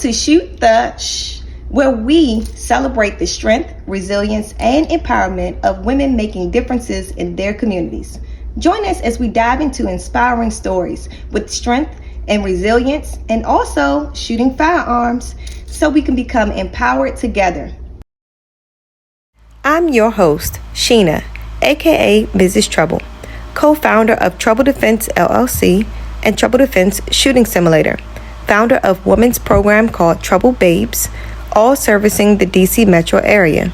to Shoot the Shh, where we celebrate the strength, resilience, and empowerment of women making differences in their communities. Join us as we dive into inspiring stories with strength and resilience, and also shooting firearms so we can become empowered together. I'm your host, Sheena, aka Mrs. Trouble, co-founder of Trouble Defense LLC and Trouble Defense Shooting Simulator, founder of women's program called Trouble Babes, all servicing the DC metro area.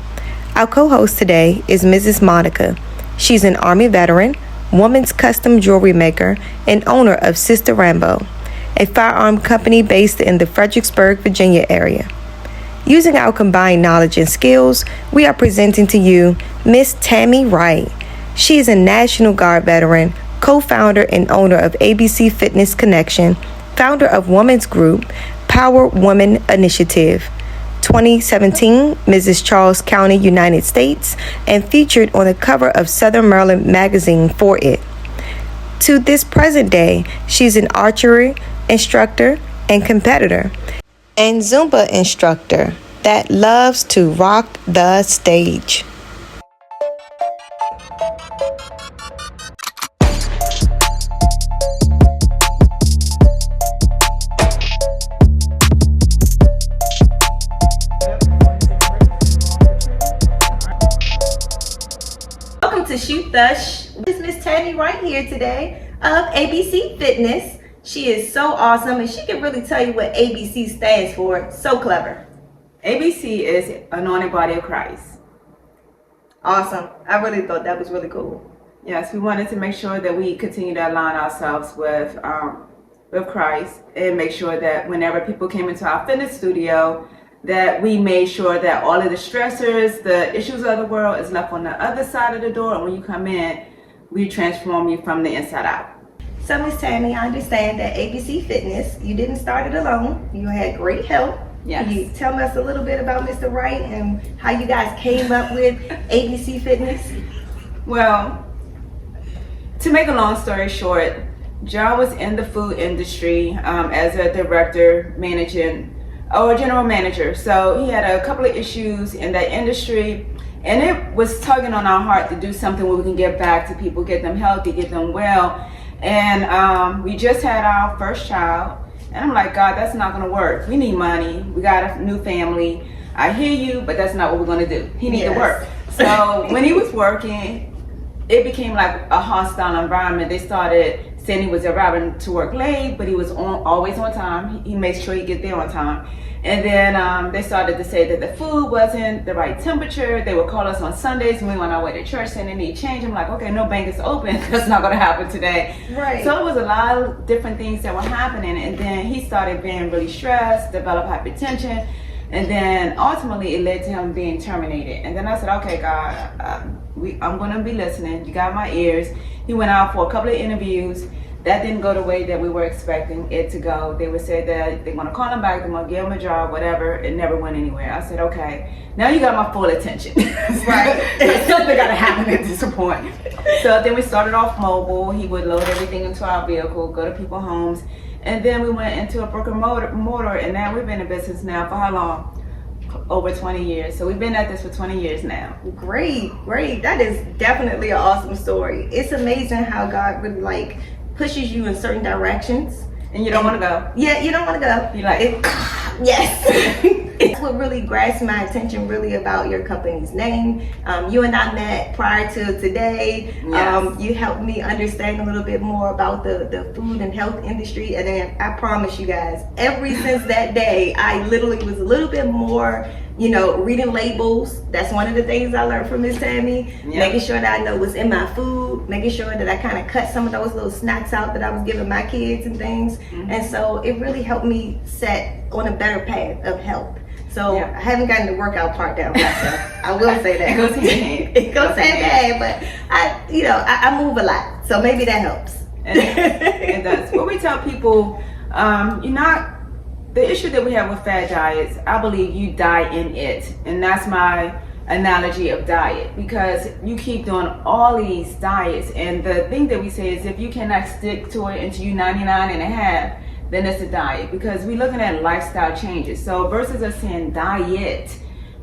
Our co-host today is Mrs. Monica. She's an Army veteran, woman's custom jewelry maker, and owner of Sister Rambo, a firearm company based in the Fredericksburg, Virginia area. Using our combined knowledge and skills, we are presenting to you Miss Tammy Wright. She is a National Guard veteran, co-founder and owner of ABC Fitness Connection, founder of women's group Power Women Initiative, 2017 Mrs. Charles County, United States, and featured on the cover of Southern Maryland magazine for it. To this present day, she's an archery instructor and competitor, and Zumba instructor that loves to rock the stage. To Shoot the Shh. This is Miss Tammy right here today of ABC Fitness. She is so awesome, and she can really tell you what ABC stands for. So clever. ABC is Anointed Body of Christ. Awesome. I really thought that was really cool. Yes, we wanted to make sure that we continue to align ourselves with Christ, and make sure that whenever people came into our fitness studio, that we made sure that all of the stressors, the issues of the world is left on the other side of the door, and when you come in, we transform you from the inside out. So Miss Tammy, I understand that ABC Fitness, you didn't start it alone. You had great help. Yes. Can you tell us a little bit about Mr. Wright and how you guys came up with ABC Fitness? Well, to make a long story short, John was in the food industry as a director, general manager. So he had a couple of issues in that industry, and it was tugging on our heart to do something where we can give back to people, get them healthy, get them well. And we just had our first child, and I'm like, God, that's not gonna work. We need money. We got a new family. I hear you, but that's not what we're gonna do. He needs to work. So when he was working, it became like a hostile environment. They started saying he was arriving to work late, but he was always on time. He made sure he get there on time. And then they started to say that the food wasn't the right temperature. They would call us on Sundays when we went on our way to church saying they need change. I'm like, okay, no bank is open. That's not going to happen today. Right. So it was a lot of different things that were happening. And then he started being really stressed, developed hypertension. And then ultimately it led to him being terminated. And then I said, okay, God, I'm going to be listening. You got my ears. He went out for a couple of interviews. That didn't go the way that we were expecting it to go. They would say that they're going to call him back, they're going to give him a job, whatever. It never went anywhere. I said, okay, now you got my full attention. Right. Something got to happen at this point. So then we started off mobile. He would load everything into our vehicle, go to people's homes. And then we went into a brick and mortar, and now we've been in business now for how long? Over 20 years. So we've been at this for 20 years now. Great. That is definitely an awesome story. It's amazing how God really pushes you in certain directions. And you don't want to go. Yeah, you don't want to go. You like it? Yes. It's what really grasped my attention really about your company's name. You and I met prior to today. Yes. You helped me understand a little bit more about the food and health industry. And then I promise you guys, since that day, I literally was a little bit more, reading labels. That's one of the things I learned from Miss Tammy. Yep. Making sure that I know what's in my food, making sure that I kind of cut some of those little snacks out that I was giving my kids and things. Mm-hmm. And so it really helped me set on a better path of health. So yeah. I haven't gotten the workout part down myself. I will say that. It goes hand in hand. It goes hand in hand, but I move a lot. So maybe that helps. It does. What we tell people, the issue that we have with fad diets, I believe you die in it. And that's my analogy of diet, because you keep doing all these diets, and the thing that we say is if you cannot stick to it until you're 99 and a half, than it's a diet, because we're looking at lifestyle changes. So versus us saying diet,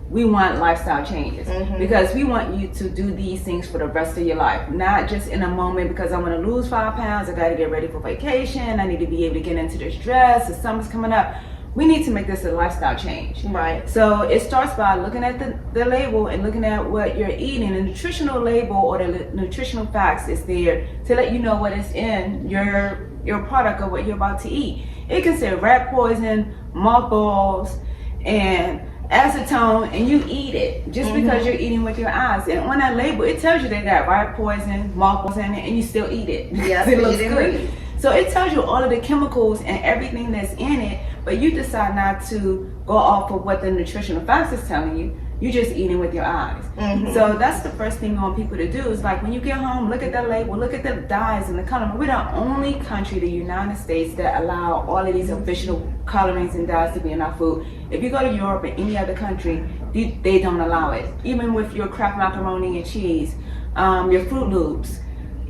we want lifestyle changes, because we want you to do these things for the rest of your life, not just in a moment because I want to lose 5 pounds, I got to get ready for vacation, I need to be able to get into this dress, the summer's coming up. We need to make this a lifestyle change. Right. So it starts by looking at the label and looking at what you're eating. The nutritional label or the nutritional facts is there to let you know what is in your product or what you're about to eat. It can say rat poison, mothballs, and acetone, and you eat it just because you're eating with your eyes. And on that label, it tells you they got rat poison, mothballs in it, and you still eat it. Yeah, it looks good. So it tells you all of the chemicals and everything that's in it, but you decide not to go off of what the nutritional facts is telling you. You're just eating with your eyes. So that's the first thing I want people to do is, like, when you get home, look at the label, look at the dyes and the color. We're the only country, the United States, that allow all of these official colorings and dyes to be in our food. If you go to Europe or any other country, they don't allow it. Even with your Kraft macaroni and cheese, your Fruit Loops,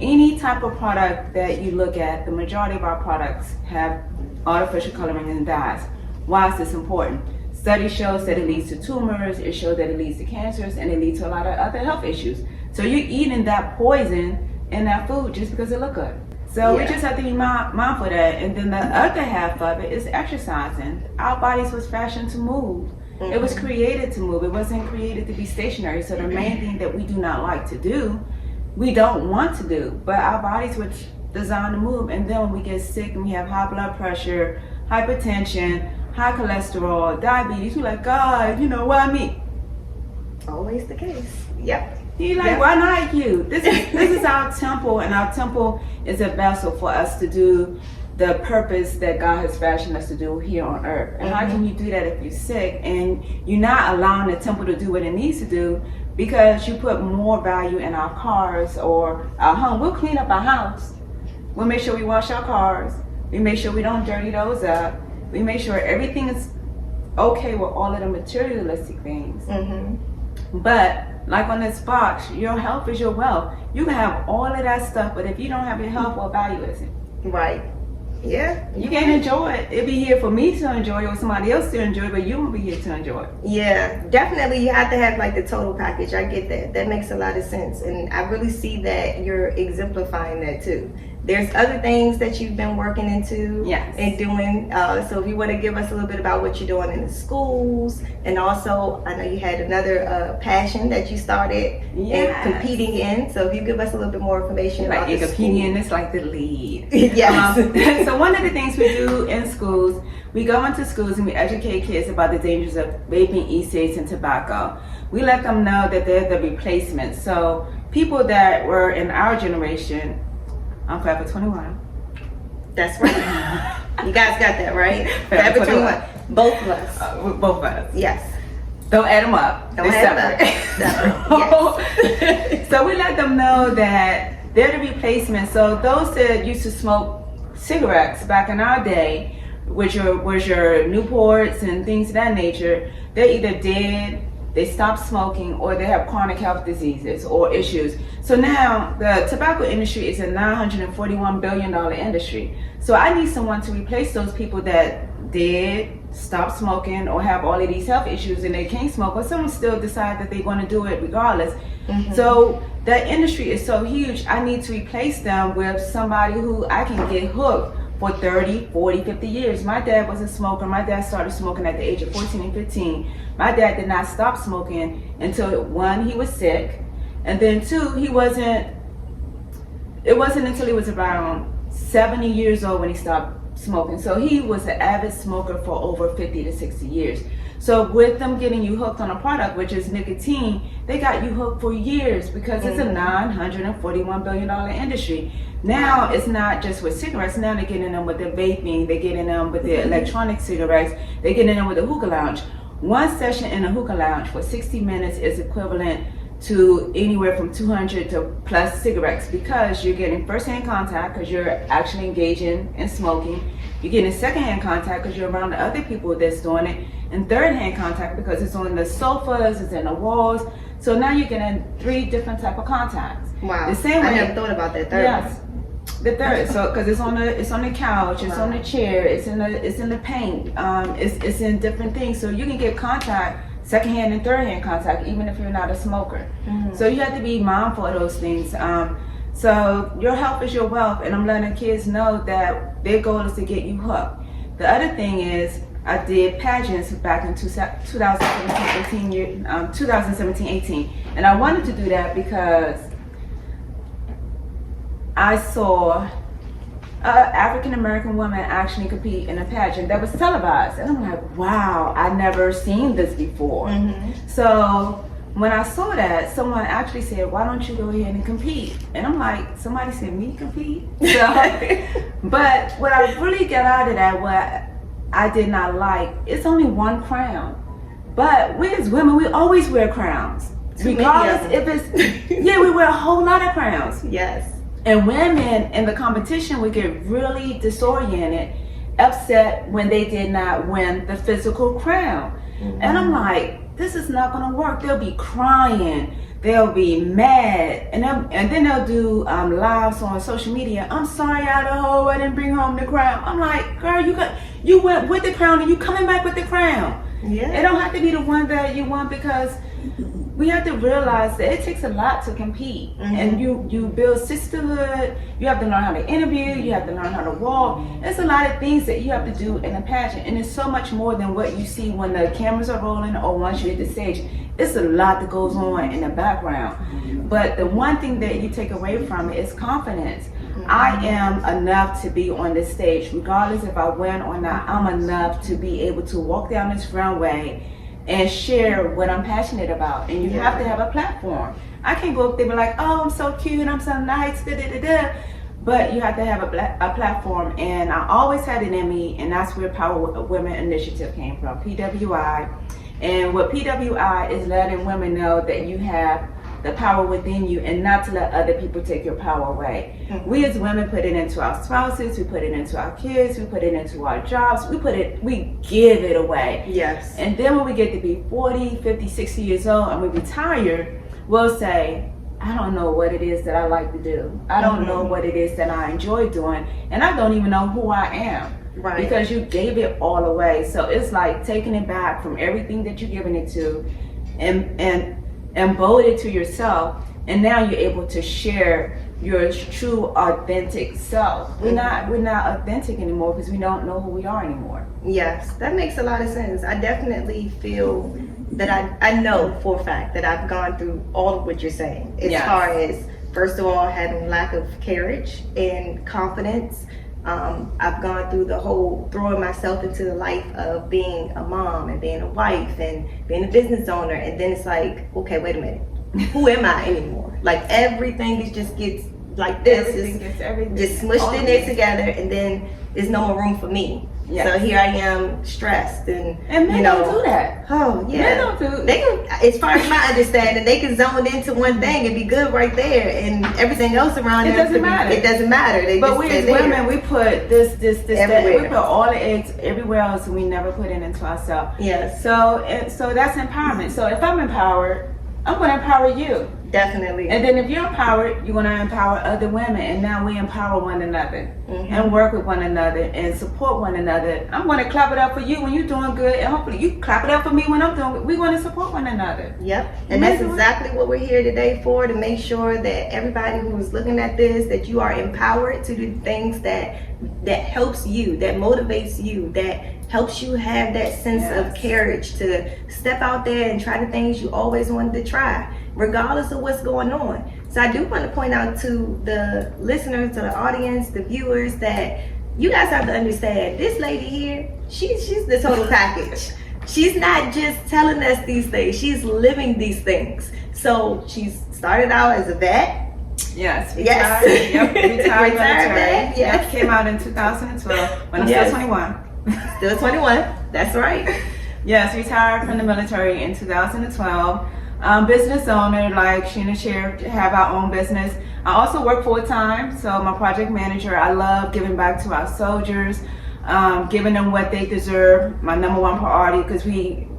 any type of product that you look at, the majority of our products have artificial coloring and dyes. Why is this important? Study shows that it leads to tumors, it shows that it leads to cancers, and it leads to a lot of other health issues. So you're eating that poison in that food just because it looks good. So we just have to be mindful of that. And then the other half of it is exercising. Our bodies was fashioned to move. It was created to move. It wasn't created to be stationary. So the main thing that we do not like to do, we don't want to do, but our bodies were designed to move. And then when we get sick and we have high blood pressure, hypertension, high cholesterol, diabetes, we're like, God, why me? Always the case. Yep. You're like, why not you? This is our temple, and our temple is a vessel for us to do the purpose that God has fashioned us to do here on earth. And how can you do that if you're sick and you're not allowing the temple to do what it needs to do because you put more value in our cars or our home? We'll clean up our house. We'll make sure we wash our cars. We make sure we don't dirty those up. We make sure everything is okay with all of the materialistic things. But like on this box, your health is your wealth. You can have all of that stuff, but if you don't have your health, what value is it? Right. Yeah. You can't enjoy it. It'd be here for me to enjoy it or somebody else to enjoy it, but you won't be here to enjoy it. Yeah, definitely. You have to have like the total package. I get that. That makes a lot of sense. And I really see that you're exemplifying that too. There's other things that you've been working into and doing. So if you want to give us a little bit about what you're doing in the schools, and also I know you had another passion that you started and competing in. So if you give us a little bit more information about the competing in, it's like the lead. Yes. So one of the things we do in schools, we go into schools and we educate kids about the dangers of vaping, e-cigarettes, and tobacco. We let them know that they're the replacement. So people that were in our generation, I'm forever 21. That's right. You guys got that right? Forever 21. Both of us. Both of us. Yes. Don't add them up. Don't add them up. Yes. So we let them know that they're the replacement. So those that used to smoke cigarettes back in our day, which was your Newports and things of that nature, they're either dead, they stop smoking, or they have chronic health diseases or issues. So now the tobacco industry is a $941 billion industry. So I need someone to replace those people that did stop smoking or have all of these health issues and they can't smoke, but someone still decide that they're going to do it regardless. So that industry is so huge, I need to replace them with somebody who I can get hooked for 30, 40, 50 years. My dad was a smoker. My dad started smoking at the age of 14 and 15. My dad did not stop smoking until, one, he was sick, and then two, it wasn't until he was around 70 years old when he stopped smoking. So he was an avid smoker for over 50 to 60 years. So with them getting you hooked on a product, which is nicotine, they got you hooked for years because it's a $941 billion industry. Now it's not just with cigarettes. Now they're getting them with the vaping, they're getting them with the electronic cigarettes, they're getting them with the hookah lounge. One session in a hookah lounge for 60 minutes is equivalent to anywhere from 200 to plus cigarettes, because you're getting first-hand contact because you're actually engaging in smoking. You're getting second-hand contact because you're around the other people that's doing it, and third-hand contact because it's on the sofas, it's in the walls. So now you're getting 3 different type of contacts. Wow. The same way, I never thought about that third one. The third, so because it's on the couch, it's on the chair, it's in the paint, it's in different things. So you can get contact, secondhand and thirdhand contact, even if you're not a smoker. So you have to be mindful of those things. So your health is your wealth, and I'm letting kids know that their goal is to get you hooked. The other thing is, I did pageants back in 2017-18, and I wanted to do that because I saw African American women actually compete in a pageant that was televised, and I'm like, wow, I never seen this before. So when I saw that, someone actually said, why don't you go ahead and compete? And I'm like, somebody said me compete? So, but what I really got out of that, what I did not like, it's only one crown. But we as women, we always wear crowns. Regardless if it's, yeah, we wear a whole lot of crowns. Yes. And women in the competition would get really disoriented, upset when they did not win the physical crown. And I'm like, this is not gonna work. They'll be crying, they'll be mad, and then they'll do lives on social media. I'm sorry, Idaho, I didn't bring home the crown. I'm like, girl, you went with the crown and you coming back with the crown. Yeah. It don't have to be the one that you want, because we have to realize that it takes a lot to compete. And you build sisterhood, you have to learn how to interview, you have to learn how to walk. There's a lot of things that you have to do in a pageant, and it's so much more than what you see when the cameras are rolling or once you hit the stage. It's a lot that goes on in the background. But the one thing that you take away from it is confidence. I am enough to be on this stage, regardless if I win or not. I'm enough to be able to walk down this runway and share what I'm passionate about. And you have to have a platform. I can't go up there and be like, oh, I'm so cute, I'm so nice, da da da da. But you have to have a platform, and I always had it in me, and that's where Power Women Initiative came from, PWI. And what PWI is letting women know that you have the power within you, and not to let other people take your power away. We as women put it into our spouses, we put it into our kids, we put it into our jobs, we give it away. Yes. And then when we get to be 40, 50, 60 years old and we retire, we'll say, I don't know what it is that I like to do. I don't know what it is that I enjoy doing, and I don't even know who I am. Right. Because you gave it all away. So it's like taking it back from everything that you're giving it to, and embody it to yourself, and now you're able to share your true authentic self. We're not authentic anymore because we don't know who we are anymore. Yes, that makes a lot of sense. I definitely feel that I know for a fact that I've gone through all of what you're saying, as far as, first of all, having lack of courage and confidence. I've gone through the whole throwing myself into the life of being a mom and being a wife and being a business owner, and then it's like, okay, wait a minute, who am I anymore? Like everything just gets like this, just smushed in there together, and then there's no more room for me. Yes. So here I am, stressed, and men don't do that. Oh yeah, men don't do. They can, as far as my understanding, they can zone into one thing and be good right there, and everything else around it doesn't matter. It doesn't matter. But we as women, we put this, that. We put all the eggs everywhere else, and we never put it into ourselves. Yes. So that's empowerment. So if I'm empowered, I'm going to empower you. Definitely. And then if you're empowered, you're going to empower other women, and now we empower one another and work with one another and support one another. I'm going to clap it up for you when you're doing good, and hopefully you clap it up for me when I'm doing good. We're going to support one another. Yep. And that's exactly what we're here today for, to make sure that everybody who's looking at this, that you are empowered to do things that helps you, that motivates you, that helps you have that sense of courage to step out there and try the things you always wanted to try, regardless of what's going on. So I do want to point out to the listeners, to the audience, the viewers, that you guys have to understand, this lady here, she's the total package. She's not just telling us these things, she's living these things. So she's started out as a vet. Yes, retired military. Yes. Came out in 2012 when I'm still 21. Still 21, that's right. Yes, retired from the military in 2012. Business owner, like Sheena shared, have our own business. I also work full-time, so I'm a project manager. I love giving back to our soldiers, giving them what they deserve. My number one priority, because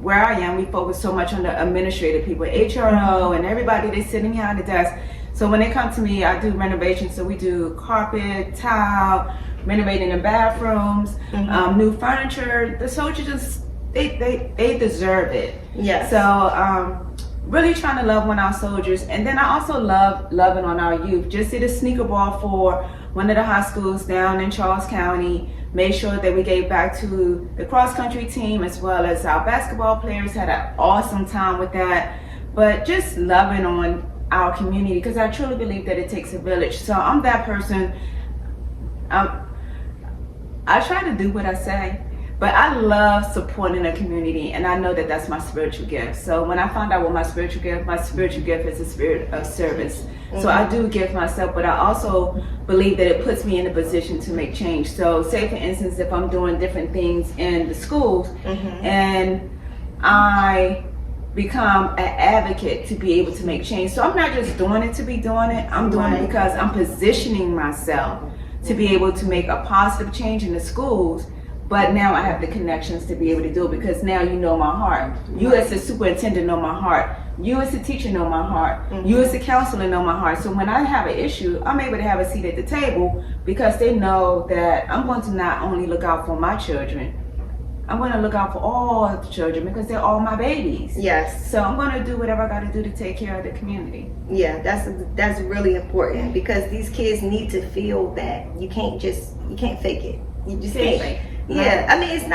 where I am, we focus so much on the administrative people, HRO, and everybody that's sitting behind the desk. So when they come to me, I do renovations. So we do carpet, tile, renovating the bathrooms, new furniture. The soldiers just they deserve it. Yes. So really trying to love on our soldiers, and then I also love loving on our youth. Just did a sneaker ball for one of the high schools down in Charles County. Made sure that we gave back to the cross country team as well as our basketball players. Had an awesome time with that. But just loving on our community, because I truly believe that it takes a village. So I'm that person. I try to do what I say, but I love supporting the community, and I know that that's my spiritual gift. So when I found out what my spiritual gift is a spirit of service. So I do give myself, but I also believe that it puts me in a position to make change. So say for instance, if I'm doing different things in the schools and I become an advocate to be able to make change. So I'm not just doing it to be doing it, I'm doing it because I'm positioning myself to be able to make a positive change in the schools. But now I have the connections to be able to do it, because now you know my heart. You as a superintendent know my heart. You as a teacher know my heart. You as a counselor know my heart. So when I have an issue, I'm able to have a seat at the table, because they know that I'm going to not only look out for my children, I'm going to look out for all the children, because they're all my babies. Yes. So I'm going to do whatever I got to do to take care of the community. Yeah, that's really important, because these kids need to feel that you can't fake it. You just can't. Yeah, I mean, it's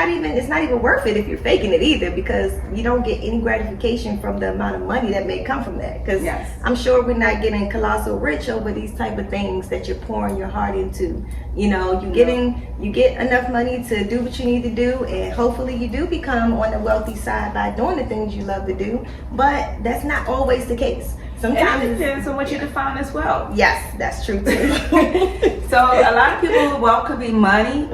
not even worth it if you're faking it either, because you don't get any gratification from the amount of money that may come from that. Because I'm sure we're not getting colossal rich over these type of things that you're pouring your heart into. You know, you get enough money to do what you need to do, and hopefully you do become on the wealthy side by doing the things you love to do. But that's not always the case. Sometimes it depends on what you define as well. Yes, that's true too. So a lot of people wealth could be money,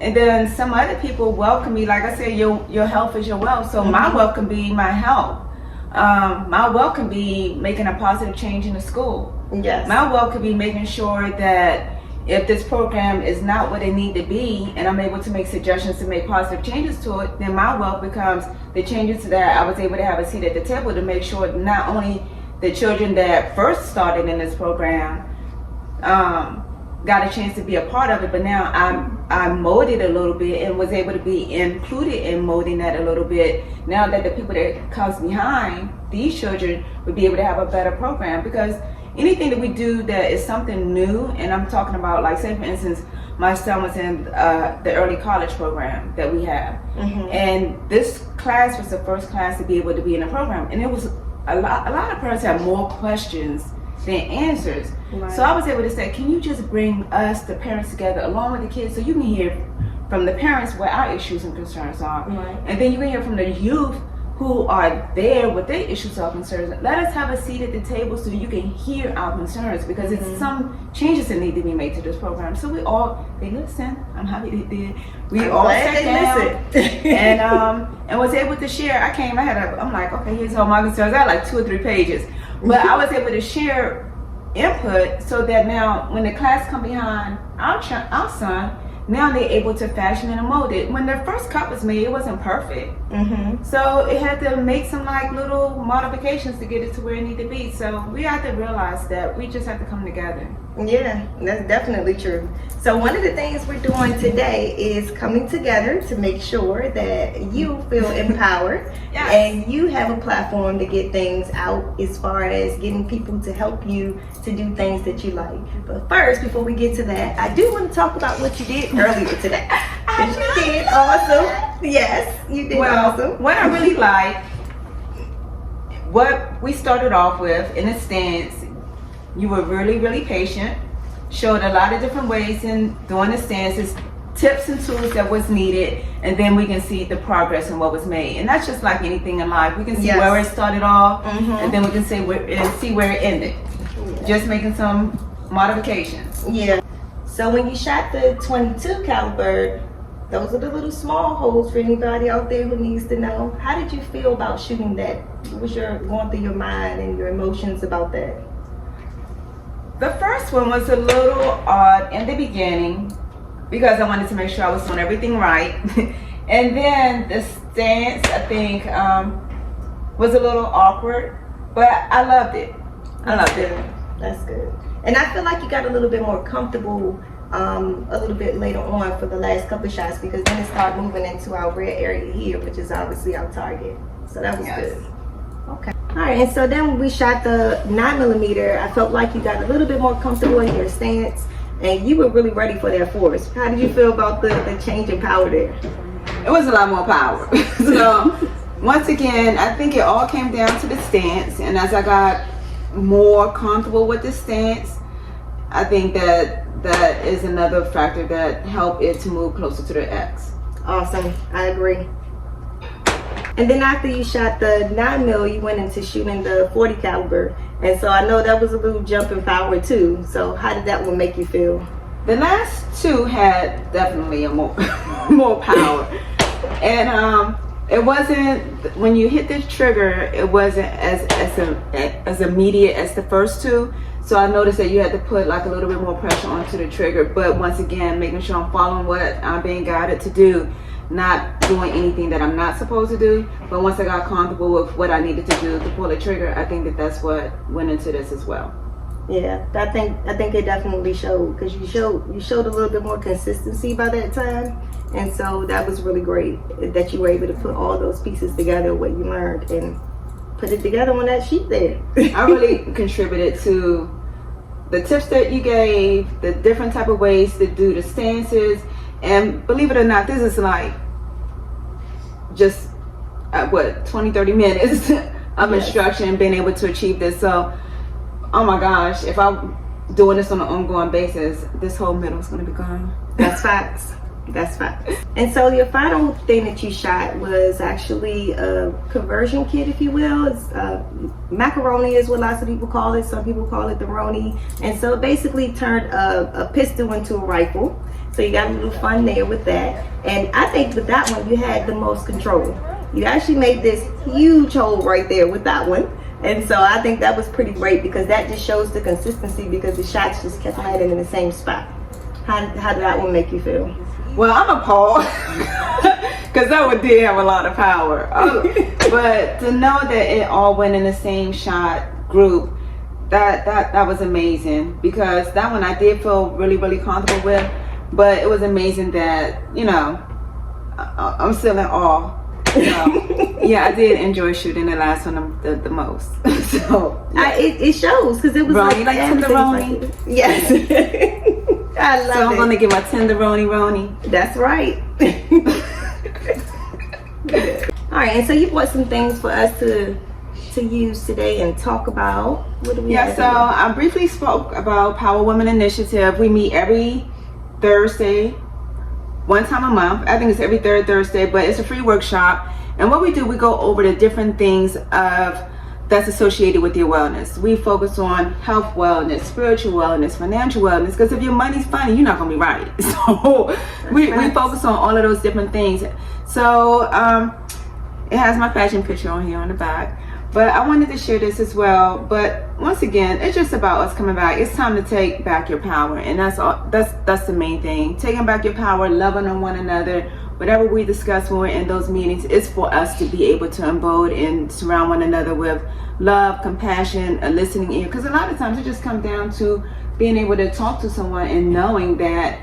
and then some other people wealth can be, like I said, your health is your wealth. So my wealth can be my health. My wealth can be making a positive change in the school. Yes. My wealth could be making sure that if this program is not what it need to be, and I'm able to make suggestions to make positive changes to it, then my wealth becomes the changes that I was able to have a seat at the table to make sure not only the children that first started in this program got a chance to be a part of it, but now I molded a little bit and was able to be included in molding that a little bit. Now that the people that comes behind these children would be able to have a better program, because anything that we do that is something new, and I'm talking about, like, say for instance, my son was in the early college program that we have, and this class was the first class to be able to be in the program, and it was a lot of parents have more questions than answers. So I was able to say, can you just bring us, the parents, together along with the kids, so you can hear from the parents what our issues and concerns are, and then you can hear from the youth who are there with their issues or concerns. Let us have a seat at the table so you can hear our concerns, because it's some changes that need to be made to this program. So they listen. I'm happy they did. We all sat down and was able to share. I'm like, okay, here's all my concerns. I had like 2 or 3 pages, but I was able to share input so that now when the class come behind our son, now they're able to fashion and mold it. When the first cup was made, it wasn't perfect. So it had to make some like little modifications to get it to where it needed to be. So we have to realize that we just have to come together. Yeah, that's definitely true. So one of the things we're doing today is coming together to make sure that you feel empowered and you have a platform to get things out, as far as getting people to help you to do things that you like. But first, before we get to that, I do want to talk about what you did earlier today. You did awesome. Yes, you did awesome. What I really like, what we started off with in a stance, you were really, really patient, showed a lot of different ways in doing the stances, tips and tools that was needed, and then we can see the progress and what was made. And that's just like anything in life. We can see where it started off, and then we can see where it ended. Just making some modifications. Yeah. So when you shot the 22 caliber, those are the little small holes for anybody out there who needs to know. How did you feel about shooting that? What was going through your mind and your emotions about that? The first one was a little odd in the beginning because I wanted to make sure I was doing everything right. And then the stance, I think, was a little awkward, but I loved it. That's good. And I feel like you got a little bit more comfortable a little bit later on for the last couple of shots, because then it started moving into our red area here, which is obviously our target. So that was good. Okay. All right, and so then when we shot the 9mm, I felt like you got a little bit more comfortable in your stance, and you were really ready for that force. How did you feel about the change in power there? It was a lot more power. So once again, I think it all came down to the stance, and as I got more comfortable with the stance, I think that is another factor that helped it to move closer to the X. Awesome, I agree. And then after you shot the 9mm, you went into shooting the 40 caliber, and so I know that was a little jump in power too. So how did that one make you feel? The last two had definitely a more more power, and it wasn't, when you hit the trigger, it wasn't as immediate as the first two. So I noticed that you had to put like a little bit more pressure onto the trigger, but once again, making sure I'm following what I'm being guided to do, not doing anything that I'm not supposed to do. But once I got comfortable with what I needed to do to pull the trigger, I think that's what went into this as well. Yeah, I think it definitely showed, because you showed a little bit more consistency by that time, and so that was really great that you were able to put all those pieces together, what you learned, and put it together on that sheet there. I really contributed to the tips that you gave, the different type of ways to do the stances, and believe it or not, this is like just 20-30 minutes of instruction and being able to achieve this. So oh my gosh, if I'm doing this on an ongoing basis, this whole middle is going to be gone. That's facts. That's facts. And so your final thing that you shot was actually a conversion kit, if you will. It's macaroni is what lots of people call it. Some people call it the Roni. And so it basically turned a pistol into a rifle. So you got a little fun there with that. And I think with that one, you had the most control. You actually made this huge hole right there with that one. And so I think that was pretty great, because that just shows the consistency, because the shots just kept landing in the same spot. How did that one make you feel? Well, I'm appalled, because that one did have a lot of power. But to know that it all went in the same shot group, that was amazing, because that one I did feel really, really comfortable with. But it was amazing that, you know, I'm still in awe. Yeah, I did enjoy shooting the last one the most. So yeah. It shows, because it was Roni, like tenderoni. Like, yes. I love it. So I'm gonna get my tenderoni. That's right. All right, and so you brought some things for us to use today and talk about. What do we have? So I briefly spoke about Power Women Initiative. We meet every Thursday, one time a month. I think it's every third Thursday, but it's a free workshop. And what we do, we go over the different things that's associated with your wellness. We focus on health wellness, spiritual wellness, financial wellness, because if your money's funny, you're not gonna be right. So we focus on all of those different things. So it has my fashion picture on here on the back. But I wanted to share this as well. But once again, it's just about us coming back. It's time to take back your power, and that's all. That's the main thing. Taking back your power, loving on one another. Whatever we discuss when we're in those meetings, it's for us to be able to embody and surround one another with love, compassion, a listening ear. Because a lot of times it just comes down to being able to talk to someone and knowing that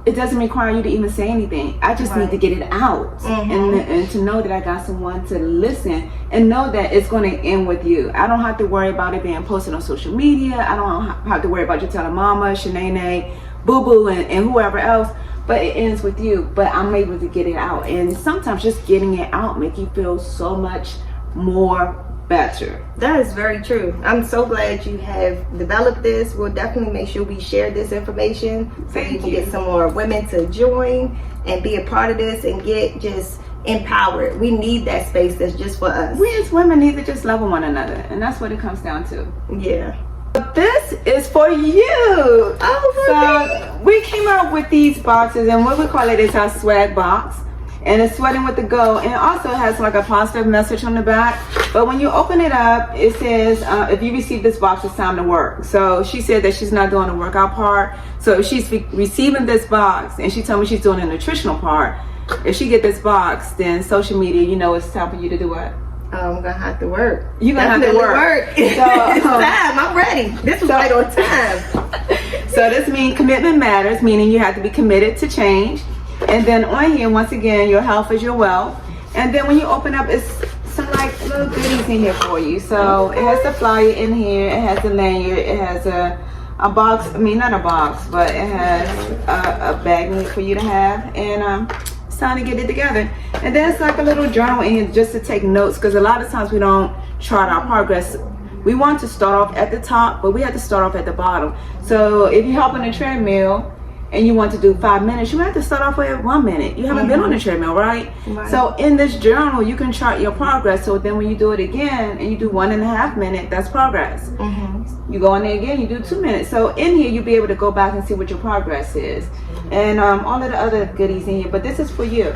it doesn't require you to even say anything. I just need to get it out, and to know that I got someone to listen and know that it's going to end with you. I don't have to worry about it being posted on social media. I don't have to worry about you telling mama, Shanae, Boo Boo, and whoever else. But it ends with you. But I'm able to get it out, and sometimes just getting it out make you feel so much more better. That is very true. I'm so glad you have developed this. We'll definitely make sure we share this information so you can get some more women to join and be a part of this and get just empowered. We need that space that's just for us. We as women need to just love one another, and that's what it comes down to. Yeah. This is for you. So we came out with these boxes, and what we call it is our swag box. And it's sweating with the go, and it also has like a positive message on the back. But when you open it up, it says if you receive this box, it's time to work. So she said that she's not doing the workout part. So if she's receiving this box, and she told me she's doing the nutritional part, if she get this box, then social media, you know, it's time for you to do what? I'm gonna have to work. You're gonna have to work. So it's time. I'm ready. This was right on time. So this means commitment matters, meaning you have to be committed to change. And then on here, once again, your health is your wealth. And then when you open up, it's some like little goodies in here for you. So it has the flyer in here. It has the lanyard. It has a box. I mean, not a box, but it has a bag for you to have. And it's time to get it together. And then it's like a little journal in here just to take notes, because a lot of times we don't chart our progress. We want to start off at the top, but we have to start off at the bottom. So if you hop on a treadmill and you want to do 5 minutes, you have to start off with 1 minute. You haven't been on the treadmill, right? So in this journal, you can chart your progress. So then when you do it again and you do 1.5 minutes, that's progress. You go in there again, you do 2 minutes. So in here, you'll be able to go back and see what your progress is. And all of the other goodies in here. But this is for you.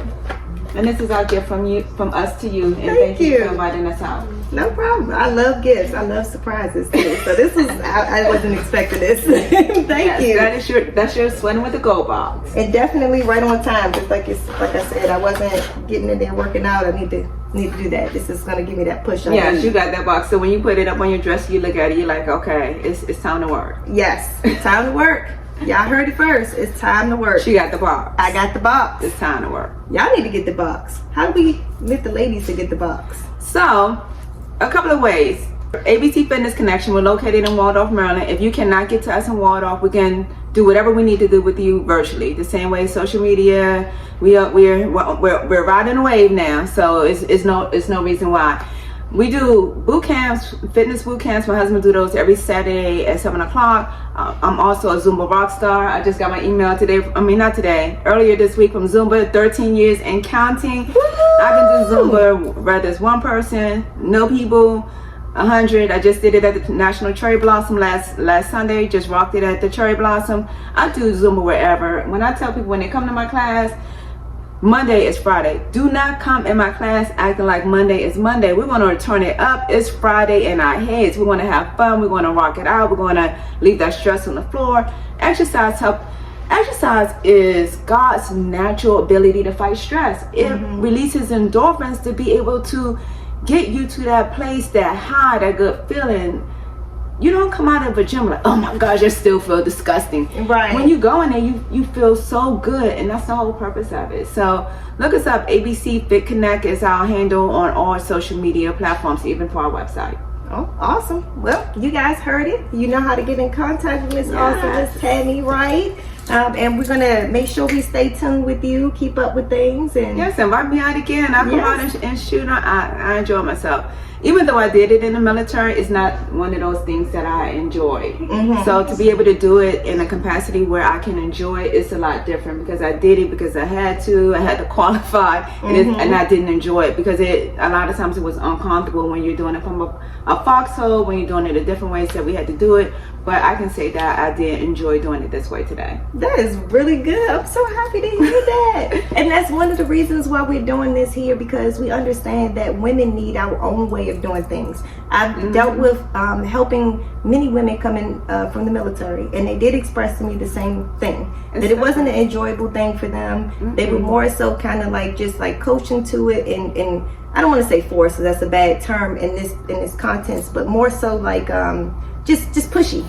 And this is our gift from us to you. And thank you for inviting us out. No problem. I love gifts. I love surprises too. So this was, I wasn't expecting this. Thank you. That's your Sweating with the Gold box. And definitely right on time. Just like I said, I wasn't getting in there working out. I need to do that. This is gonna give me that push. Yes, you got that box. So when you put it up on your dresser, you look at it, you're like, okay, it's time to work. Yes, it's time to work. Y'all heard it first. It's time to work. She got the box. I got the box. It's time to work. Y'all need to get the box. How do we get the ladies to get the box? So, a couple of ways. ABC Fitness Connection, we're located in Waldorf, Maryland. If you cannot get to us in Waldorf, we can do whatever we need to do with you virtually. The same way, social media, we're riding a wave now, so it's no reason why. We do boot camps, fitness boot camps. My husband do those every Saturday at 7 o'clock. I'm also a Zumba rock star. I just got my email today. I mean, not today. Earlier this week from Zumba, 13 years and counting. Woo! I can do Zumba whether it's one person, no people, 100. I just did it at the National Cherry Blossom last Sunday. Just rocked it at the Cherry Blossom. I do Zumba wherever. When I tell people when they come to my class, Monday is Friday. Do not come in my class acting like Monday is Monday. We're going to turn it up. It's Friday in our heads. We're going to have fun. We're going to rock it out. We're going to leave that stress on the floor. Exercise is God's natural ability to fight stress. It releases endorphins to be able to get you to that place, that high, that good feeling. You don't come out of a gym like, oh my gosh, I still feel disgusting. Right. When you go in there, you feel so good, and that's the whole purpose of it. So look us up. ABC Fit Connect is our handle on all social media platforms, even for our website. Oh, awesome. Well, you guys heard it. You know how to get in contact with Miss Awesome, Miss Tammy, right? And we're gonna make sure we stay tuned with you, keep up with things, and yes, invite me out again. I come out and shoot. I enjoy myself. Even though I did it in the military, it's not one of those things that I enjoy. So to be able to do it in a capacity where I can enjoy it, it's a lot different, because I did it because I had to qualify, and I didn't enjoy it because a lot of times it was uncomfortable when you're doing it from a foxhole, when you're doing it a different way, so we had to do it. But I can say that I did enjoy doing it this way today. That is really good. I'm so happy to hear that. And that's one of the reasons why we're doing this here, because we understand that women need our own way of doing things. I've dealt with helping many women coming from the military, and they did express to me the same thing, that it wasn't an enjoyable thing for them. They were more so kind of like just like coaching to it, and I don't want to say force, because that's a bad term in this contents, but more so like just pushy.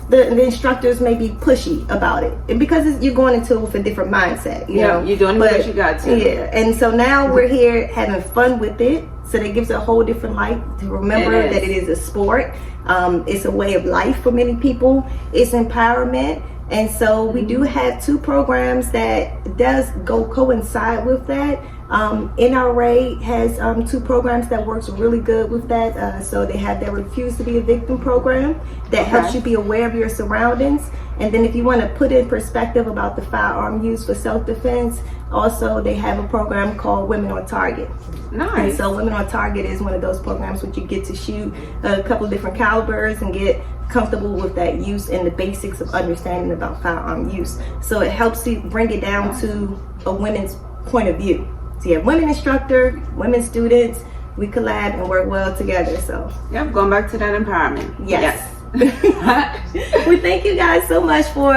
The instructors may be pushy about it, and because you're going into it with a different mindset, you know. You're doing it because you got to. Yeah, and so now we're here having fun with it, so that gives it a whole different light to remember that it is a sport. It's a way of life for many people. It's empowerment. And so we do have 2 programs that does coincide with that. NRA has 2 programs that works really good with that. So they have their Refuse to Be a Victim program that helps you be aware of your surroundings. And then if you want to put in perspective about the firearm use for self-defense, also they have a program called Women on Target. Nice. And so Women on Target is one of those programs which you get to shoot a couple of different calibers and get comfortable with that use and the basics of understanding about firearm use. So it helps you bring it down to a women's point of view. So you have women instructor, women students, we collab and work well together. So going back to that empowerment. Yes. We thank you guys so much for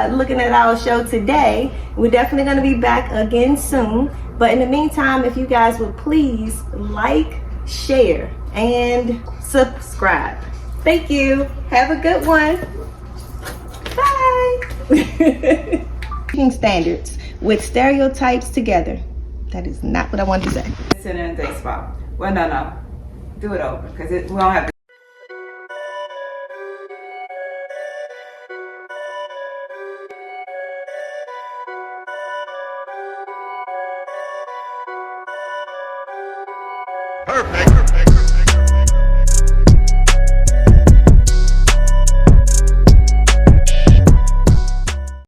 looking at our show today. We're definitely going to be back again soon. But in the meantime, if you guys would please like, share, and subscribe. Thank you. Have a good one. Bye. Standards with stereotypes together. That is not what I wanted to say. Sit in a day spa. Well, no. Do it over because we don't have to. Perfect.